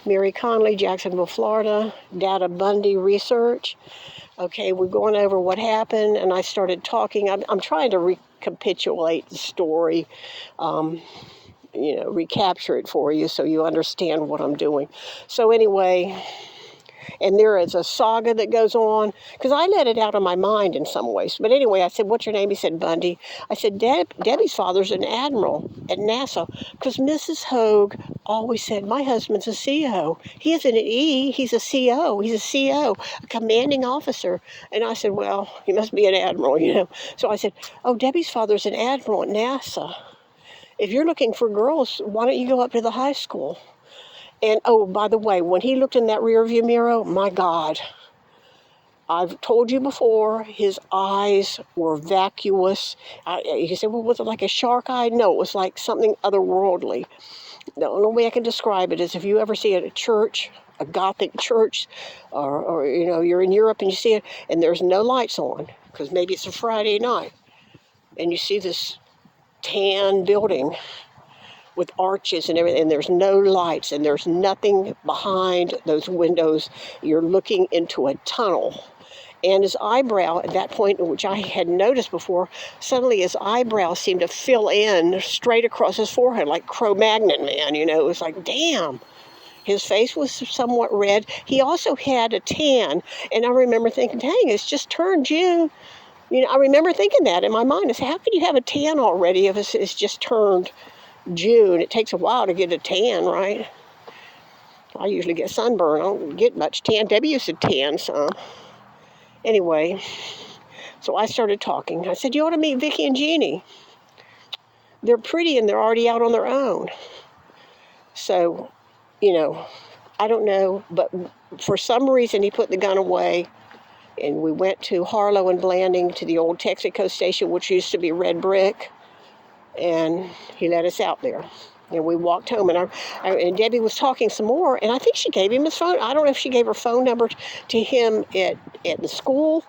Mary Conley, Jacksonville, Florida, Data Bundy Research. Okay, we're going over what happened, and I started talking. I'm trying to recapitulate the story, recapture it for you so you understand what I'm doing. So anyway, and there is a saga that goes on, because I let it out of my mind in some ways. But anyway, I said, what's your name? He said, Bundy. I said, Debbie's father's an admiral at NASA, because Mrs. Hogue always said, my husband's a CO. He isn't an E, he's a CO. He's a CO, a commanding officer. And I said, well, he must be an admiral. So I said, oh, Debbie's father's an admiral at NASA. If you're looking for girls, why don't you go up to the high school? And, oh, by the way, when he looked in that rearview mirror, my God, I've told you before, his eyes were vacuous. You say, well, was it like a shark eye? No, it was like something otherworldly. The only way I can describe it is if you ever see it at a church, a Gothic church, or you're in Europe and you see it, and there's no lights on, because maybe it's a Friday night, and you see this tan building with arches and everything, and there's no lights, and there's nothing behind those windows. You're looking into a tunnel. And his eyebrow, at that point, which I had noticed before, suddenly his eyebrow seemed to fill in straight across his forehead, like Cro-Magnon Man, It was like, damn. His face was somewhat red. He also had a tan, and I remember thinking, dang, it's just turned June. I remember thinking that in my mind. I said, how could you have a tan already if it's just turned June? It takes a while to get a tan, right? I usually get sunburn. I don't get much tan. Debbie used to tan some. Anyway, so I started talking. I said, you ought to meet Vicky and Jeannie. They're pretty and they're already out on their own. So, I don't know, but for some reason he put the gun away, and we went to Harlow and Blanding to the old Texaco station, which used to be red brick, and he let us out there. And we walked home, and Debbie was talking some more, and I think she gave him his phone. I don't know if she gave her phone number to him at the school,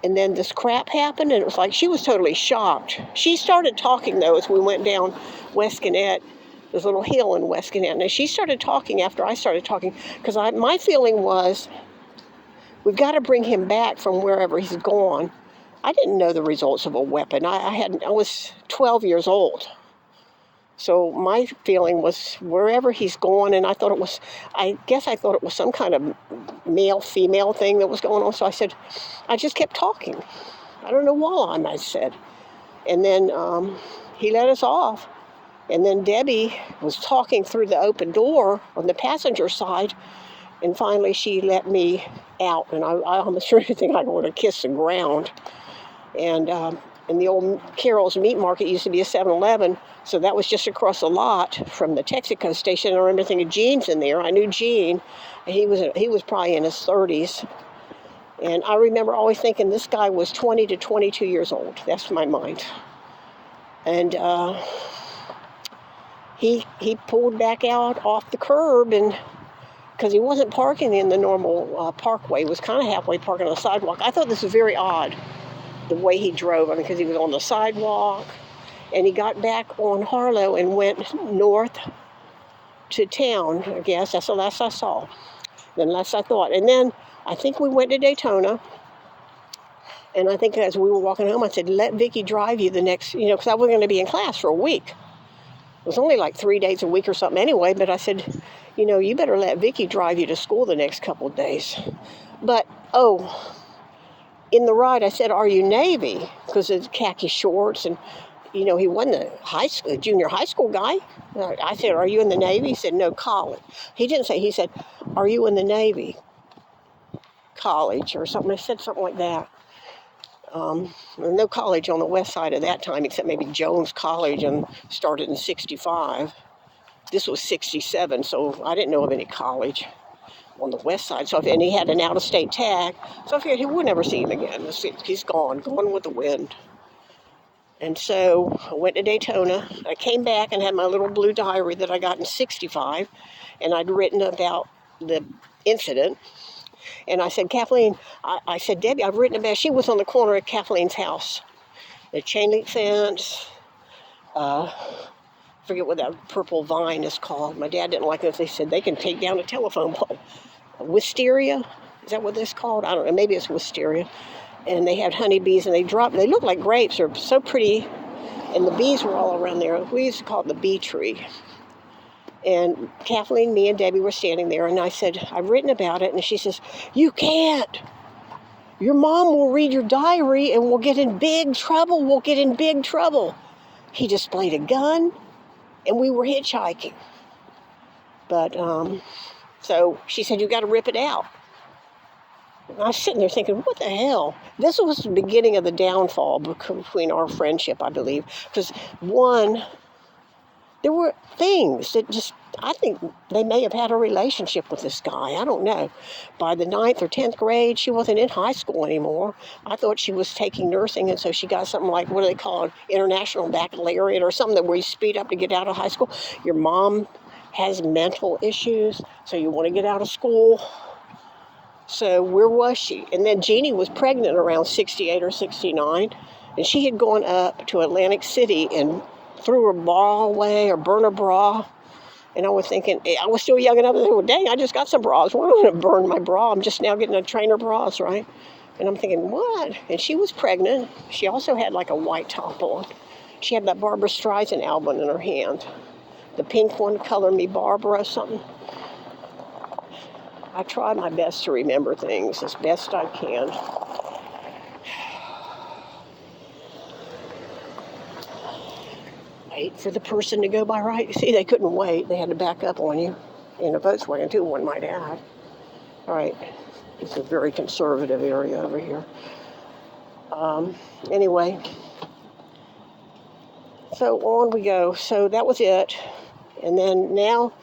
and then this crap happened, and it was like she was totally shocked. She started talking, though, as we went down West Gannett. There's a little hill in West Gannett, and she started talking after I started talking, because my feeling was, we've got to bring him back from wherever he's gone. I didn't know the results of a weapon. I was 12 years old. So my feeling was wherever he's gone, and I thought it was some kind of male-female thing that was going on. So I just kept talking. I don't know why, I said. And then he let us off. And then Debbie was talking through the open door on the passenger side, and finally she let me out. And I almost really think I would have kissed the ground. And in the old Carroll's Meat Market used to be a 7-Eleven, so that was just across the lot from the Texaco station. I remember thinking, Gene's in there. I knew Gene, and he was probably in his 30s. And I remember always thinking this guy was 20 to 22 years old. That's my mind. And he pulled back out off the curb, and because he wasn't parking in the normal parkway, he was kind of halfway parking on the sidewalk. I thought this was very odd, the way he drove. Because he was on the sidewalk, and he got back on Harlow and went north to town, I guess. That's the last I saw, the last I thought. And then I think we went to Daytona, and I think as we were walking home, I said, let Vicky drive you the next, because I was going to be in class for a week. It was only like 3 days a week or something anyway, but I said, you better let Vicky drive you to school the next couple of days. But, in the ride, I said, are you Navy? Because it's khaki shorts, and, he wasn't a junior high school guy. I said, are you in the Navy? He said, no, college. He didn't say, he said, are you in the Navy? College or something. I said something like that. No college on the west side at that time, except maybe Jones College, and started in 65. This was 67, so I didn't know of any college on the west side. And he had an out-of-state tag, so I figured he would never see him again. He's gone with the wind. And so I went to Daytona. I came back and had my little blue diary that I got in 65, and I'd written about the incident. And I said, Kathleen, I said, Debbie, I've written about, she was on the corner of Kathleen's house. The chain link fence, forget what that purple vine is called. My dad didn't like it. They said they can take down a telephone pole. Wisteria, is that what this called? I don't know. Maybe it's wisteria. And they had honeybees, and they look like grapes. They're so pretty. And the bees were all around there. We used to call it the bee tree. And Kathleen, me, and Debbie were standing there, and I said, I've written about it. And she says, you can't. Your mom will read your diary, and we'll get in big trouble. We'll get in big trouble. He displayed a gun, and we were hitchhiking. But, so she said, you got to rip it out. And I was sitting there thinking, what the hell? This was the beginning of the downfall between our friendship, I believe. Because, one, there were things that just, I think they may have had a relationship with this guy. I don't know. By the 9th or 10th grade, she wasn't in high school anymore. I thought she was taking nursing, and so she got something like, what do they call it, International Baccalaureate or something, that where you speed up to get out of high school. Your mom has mental issues, so you want to get out of school. So where was she? And then Jeannie was pregnant around 68 or 69, and she had gone up to Atlantic City and threw her bra away or burn her bra. And I was thinking, I was still young enough to think, well, dang, I just got some bras. Why don't I burn my bra? I'm just now getting a trainer bras, right? And I'm thinking, what? And she was pregnant. She also had like a white top on. She had that Barbra Streisand album in her hand. The pink one, Color Me Barbara or something. I try my best to remember things as best I can. Wait for the person to go by right. You see, they couldn't wait. They had to back up on you. In a Volkswagen, too, one might add. All right. It's a very conservative area over here. Anyway. So on we go. So that was it. And then now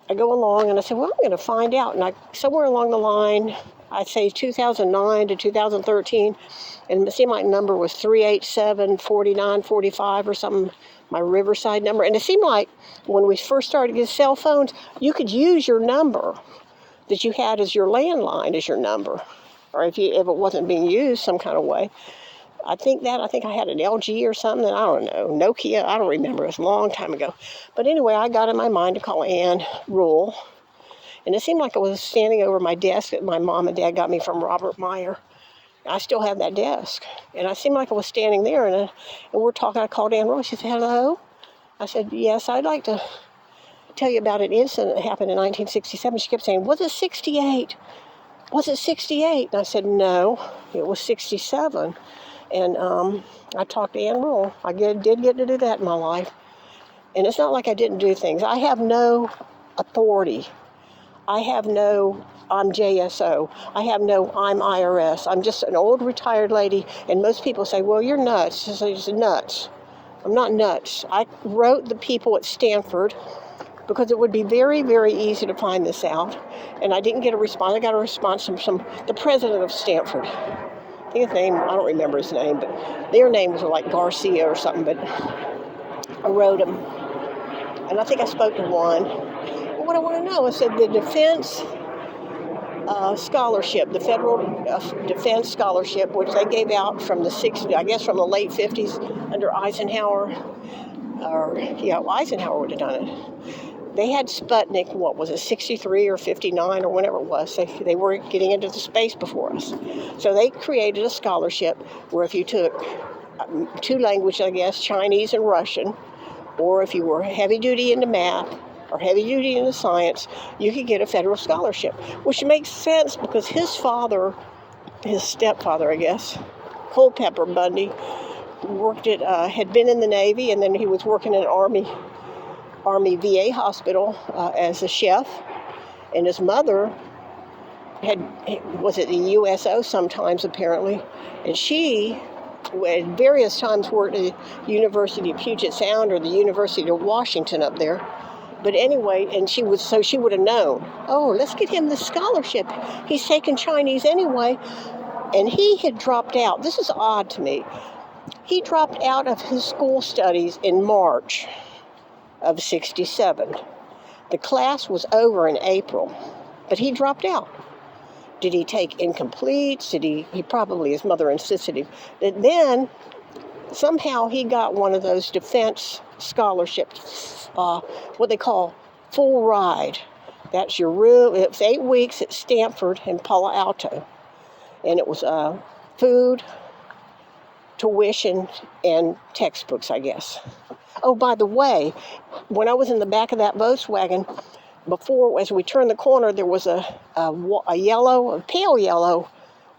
I go along and I said, well, I'm going to find out. And somewhere along the line, I'd say 2009 to 2013, and it seemed like the number was 387-4945 or something, my Riverside number. And it seemed like when we first started getting cell phones, you could use your number that you had as your landline as your number. Or if it wasn't being used some kind of way. I think I had an LG or something, I don't know, Nokia, I don't remember, it was a long time ago. But anyway, I got in my mind to call Ann Rule, and it seemed like I was standing over my desk that my mom and dad got me from Robert Meyer. I still have that desk, and I seemed like I was standing there, and we're talking. I called Ann Rule. She said, hello? I said, yes, I'd like to tell you about an incident that happened in 1967. She kept saying, was it 68? Was it 68? And I said, no, it was 67. And I talked to Ann Rule. I did get to do that in my life. And it's not like I didn't do things. I have no authority. I have no, I'm JSO. I have no, I'm IRS. I'm just an old retired lady. And most people say, well, you're nuts. I said, nuts. I'm not nuts. I wrote the people at Stanford because it would be very, very easy to find this out. And I didn't get a response. I got a response from the president of Stanford. I think his name, I don't remember his name, but their names were like Garcia or something, but I wrote them. And I think I spoke to one. And what I want to know is that the defense scholarship, the federal defense scholarship, which they gave out from the 60s, I guess from the late 50s under Eisenhower, Eisenhower would have done it. They had Sputnik, what was it, 63 or 59 or whatever it was. They were getting into the space before us. So they created a scholarship where if you took two languages, I guess, Chinese and Russian, or if you were heavy duty into math or heavy duty into science, you could get a federal scholarship, which makes sense because his father, his stepfather, I guess, Culpeper Bundy, had been in the Navy, and then he was working in Army VA hospital as a chef, and his mother was at the USO sometimes apparently, and she at various times worked at the University of Puget Sound or the University of Washington up there. But anyway, and she would have known, oh, let's get him the scholarship. He's taking Chinese anyway, and he had dropped out. This is odd to me. He dropped out of his school studies in March of 67. The class was over in April, but he dropped out. Did he take incompletes? He probably, his mother insisted him. But then somehow he got one of those defense scholarship, what they call full ride. That's your room. It was 8 weeks at Stanford in Palo Alto. And it was food, tuition, and textbooks, I guess. Oh, by the way, when I was in the back of that Volkswagen, before, as we turned the corner, there was a pale yellow,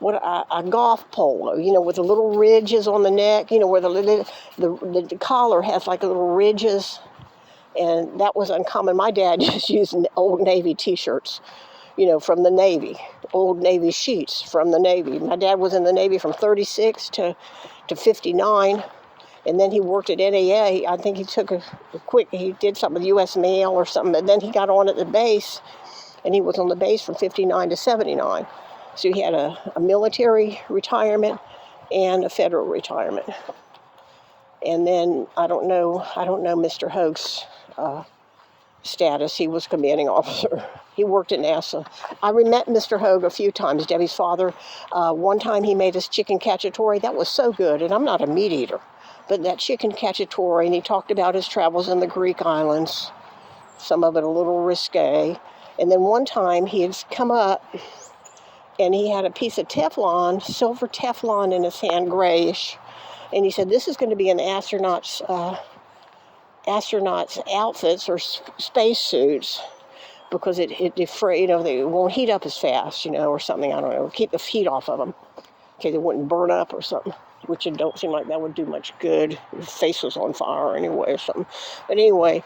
a golf polo, with the little ridges on the neck, where the collar has like little ridges, and that was uncommon. My dad just used old Navy T-shirts, from the Navy, old Navy sheets from the Navy. My dad was in the Navy from 36 to 59. And then he worked at NAA. I think he took he did something with U.S. Mail or something. And then he got on at the base, and he was on the base from 59 to 79. So he had a military retirement and a federal retirement. And then I don't know Mr. Hoag's status. He was commanding officer. He worked at NASA. I met Mr. Hoag a few times, Debbie's father. One time he made us chicken cacciatore. That was so good, and I'm not a meat eater. But that chicken cacciatore, and he talked about his travels in the Greek islands, some of it a little risque. And then one time he had come up, and he had a piece of Teflon, silver Teflon in his hand, grayish. And he said, this is going to be an astronaut's outfits or space suits, because they won't heat up as fast, or something, I don't know, keep the heat off of them, okay, they wouldn't burn up or something, which it don't seem like that would do much good. His face was on fire anyway or something. But anyway,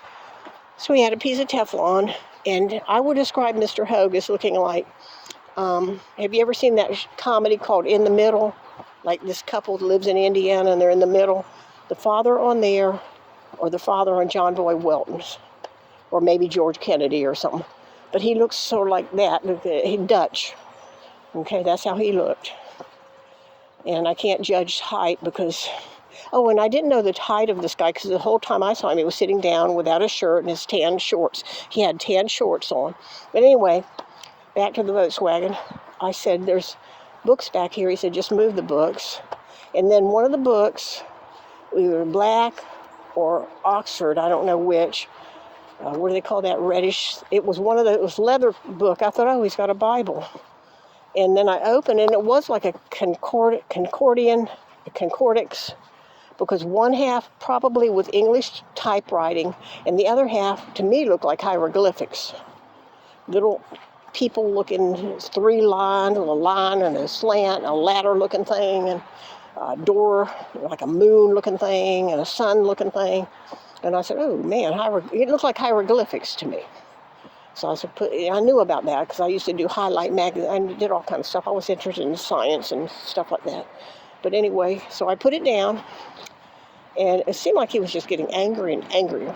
so he had a piece of Teflon, and I would describe Mr. Hoag as looking like, have you ever seen that comedy called In the Middle? Like this couple lives in Indiana and they're in the middle. The father on there, or the father on John Boy Welton's, or maybe George Kennedy or something. But he looks sort of like that. He's Dutch. Okay, that's how he looked. And I can't judge height because, and I didn't know the height of this guy because the whole time I saw him, he was sitting down without a shirt and his tan shorts. He had tan shorts on. But anyway, back to the Volkswagen. I said, there's books back here. He said, just move the books. And then one of the books, either black or Oxford, I don't know which. What do they call that? Reddish. It was it was leather book. I thought, oh, he's got a Bible. And then I opened, and it was like a concordix, because one half probably was English typewriting, and the other half, to me, looked like hieroglyphics. Little people looking, 3 lines, a line and a slant, a ladder-looking thing, and a door, like a moon-looking thing, and a sun-looking thing. And I said, oh, man, it looked like hieroglyphics to me. So I said, I knew about that because I used to do Highlight magazine. I did all kinds of stuff. I was interested in science and stuff like that. But anyway, so I put it down, and it seemed like he was just getting angry and angrier.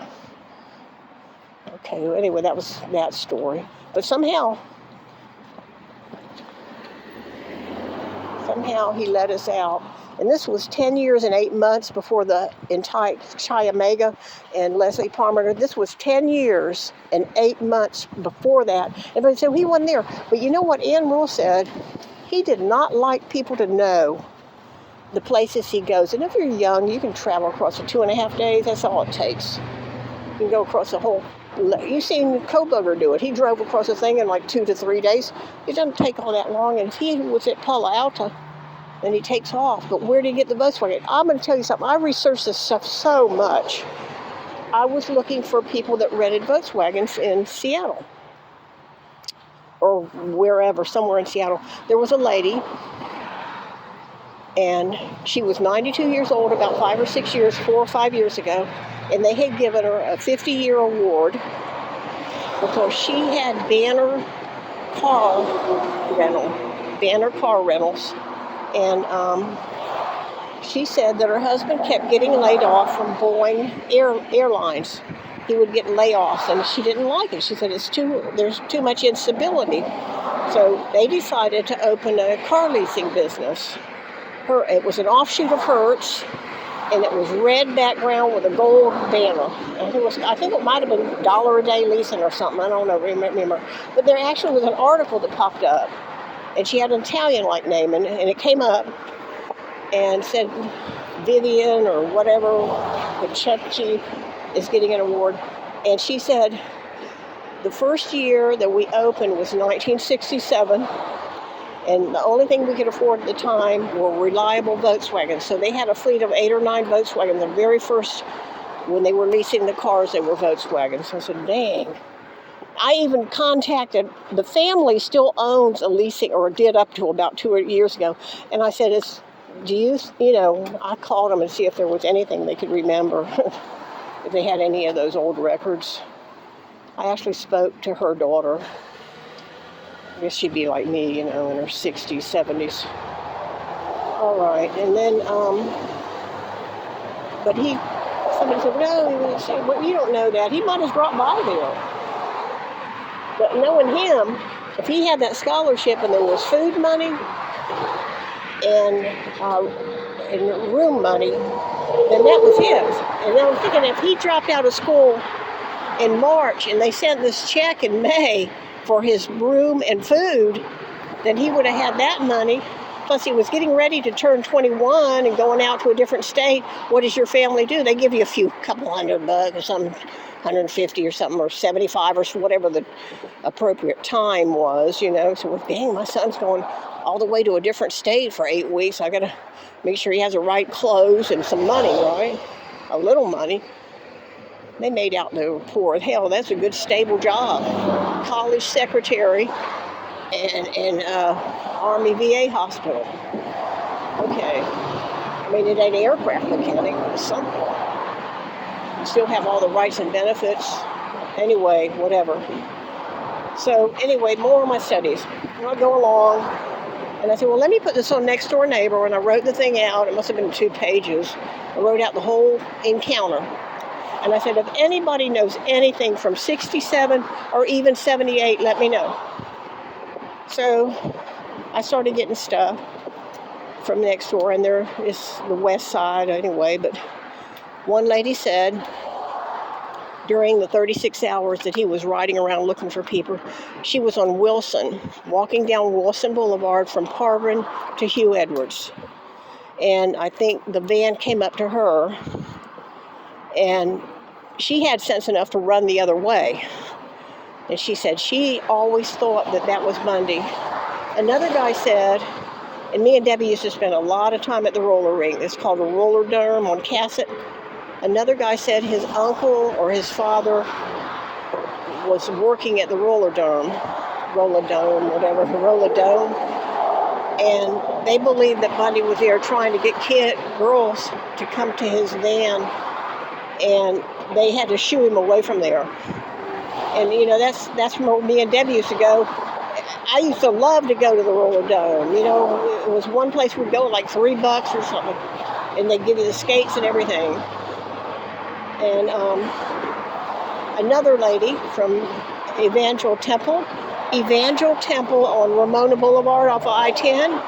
Okay, well, anyway, that was that story. But somehow he let us out. And this was 10 years and 8 months before the entire Chiamega and Leslie Palmer. This was 10 years and 8 months before that. Everybody said, he wasn't there. But you know what Ann Rule said? He did not like people to know the places he goes. And if you're young, you can travel across 2.5 days. That's all it takes. You can go across the whole. You've seen Koberger do it. He drove across the thing in like 2 to 3 days. It doesn't take all that long. And he was at Palo Alto. And he takes off. But where did he get the Volkswagen? I'm going to tell you something. I researched this stuff so much. I was looking for people that rented Volkswagens in Seattle. Or wherever, somewhere in Seattle. There was a lady. And she was 92 years old, about 5 or 6 years, 4 or 5 years ago. And they had given her a 50-year award because she had Banner car rentals. And she said that her husband kept getting laid off from Boeing Airlines. He would get layoffs, and she didn't like it. She said there's too much instability. So they decided to open a car leasing business. It was an offshoot of Hertz, and it was red background with a gold banner. And I think it might have been $1 a day leasing or something. I don't know, remember. But there actually was an article that popped up. And she had an Italian-like name, and it came up and said Vivian or whatever, Pachechi. is getting an award. And she said the first year that we opened was 1967, and the only thing we could afford at the time were reliable Volkswagens. So they had a fleet of 8 or 9 Volkswagens. The very first, when they were leasing the cars, they were Volkswagens. So I said, dang. I even contacted, the family still owns a leasing, or did up to about 2 years ago. And I said, I called them and see if there was anything they could remember, if they had any of those old records. I actually spoke to her daughter. I guess she'd be like me, in her 60s, 70s. All right, and then, but somebody said, no, he wouldn't say, well, you don't know that. He might have dropped by there. But knowing him, if he had that scholarship and there was food money and room money, then that was his. And I was thinking, if he dropped out of school in March and they sent this check in May for his room and food, then he would have had that money. Plus he was getting ready to turn 21 and going out to a different state. What does your family do? They give you couple $100 or something, 150 or something, or 75 or whatever the appropriate time was, So dang, my son's going all the way to a different state for 8 weeks. I got to make sure he has the right clothes and some money, right? A little money. They made out they were poor. Hell, that's a good stable job. College secretary and Army VA hospital. Okay. I mean, it ain't aircraft mechanic, but it's something. You still have all the rights and benefits. Anyway, whatever. So anyway, more of my studies. I go along, and I said, well, let me put this on Next Door Neighbor, and I wrote the thing out. It must have been 2 pages. I wrote out the whole encounter. And I said, if anybody knows anything from 67 or even 78, let me know. So I started getting stuff from next door, and there is the west side anyway. But one lady said during the 36 hours that he was riding around looking for people, she was on Wilson, walking down Wilson Boulevard from Parvin to Hugh Edwards. And I think the van came up to her, and she had sense enough to run the other way. And she said she always thought that was Bundy. Another guy said, and me and Debbie used to spend a lot of time at the roller rink. It's called a roller dome on Cassett. Another guy said his uncle or his father was working at the roller dome, and they believed that Bundy was there trying to get girls to come to his van, and they had to shoo him away from there. And that's where me and Debbie used to go. I used to love to go to the roller dome. It was one place we'd go, like $3 or something, and they'd give you the skates and everything. And another lady from Evangel Temple on Ramona Boulevard off of I-10,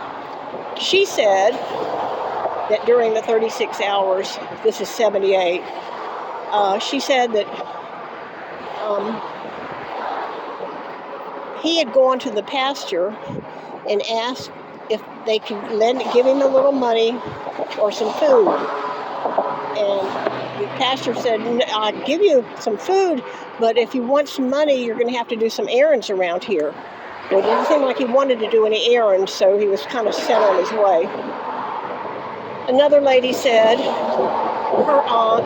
she said that during the 36 hours, this is 78, she said that he had gone to the pastor and asked if they could give him a little money or some food. And the pastor said, I'll give you some food, but if you want some money, you're going to have to do some errands around here. Well, it didn't seem like he wanted to do any errands, so he was kind of set on his way. Another lady said her aunt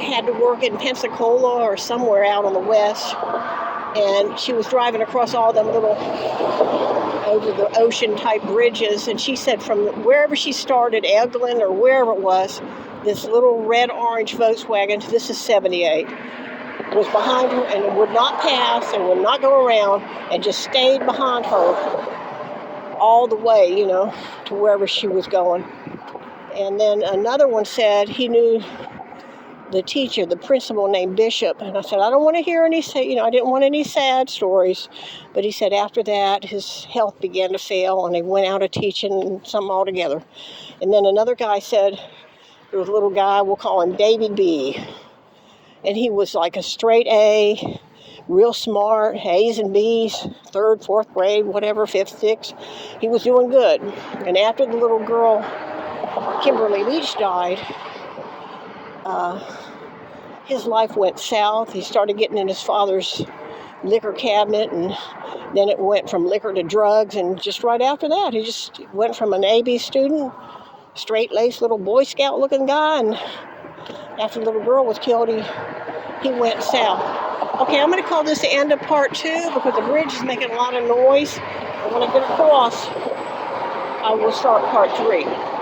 had to work in Pensacola or somewhere out on the west, and she was driving across all them little over the ocean type bridges, and she said from wherever she started, Eglin or wherever it was, this little red-orange Volkswagen, this is 78, was behind her and would not pass and would not go around and just stayed behind her all the way, to wherever she was going. And then another one said he knew the teacher, the principal named Bishop, and I said, I don't want to hear any, I didn't want any sad stories, but he said after that his health began to fail and he went out of teaching something altogether. And then another guy said, there was a little guy, we'll call him Davy B, and he was like a straight A, real smart, A's and B's, 3rd, 4th grade, whatever, 5th, 6th, he was doing good. And after the little girl, Kimberly Leach, died, his life went south. He started getting in his father's liquor cabinet, and then it went from liquor to drugs, and just right after that, he just went from an AB student, straight-laced little Boy Scout looking guy, and after the little girl was killed, he went south. Okay, I'm going to call this the end of part 2 because the bridge is making a lot of noise. And when I get across, I will start part 3.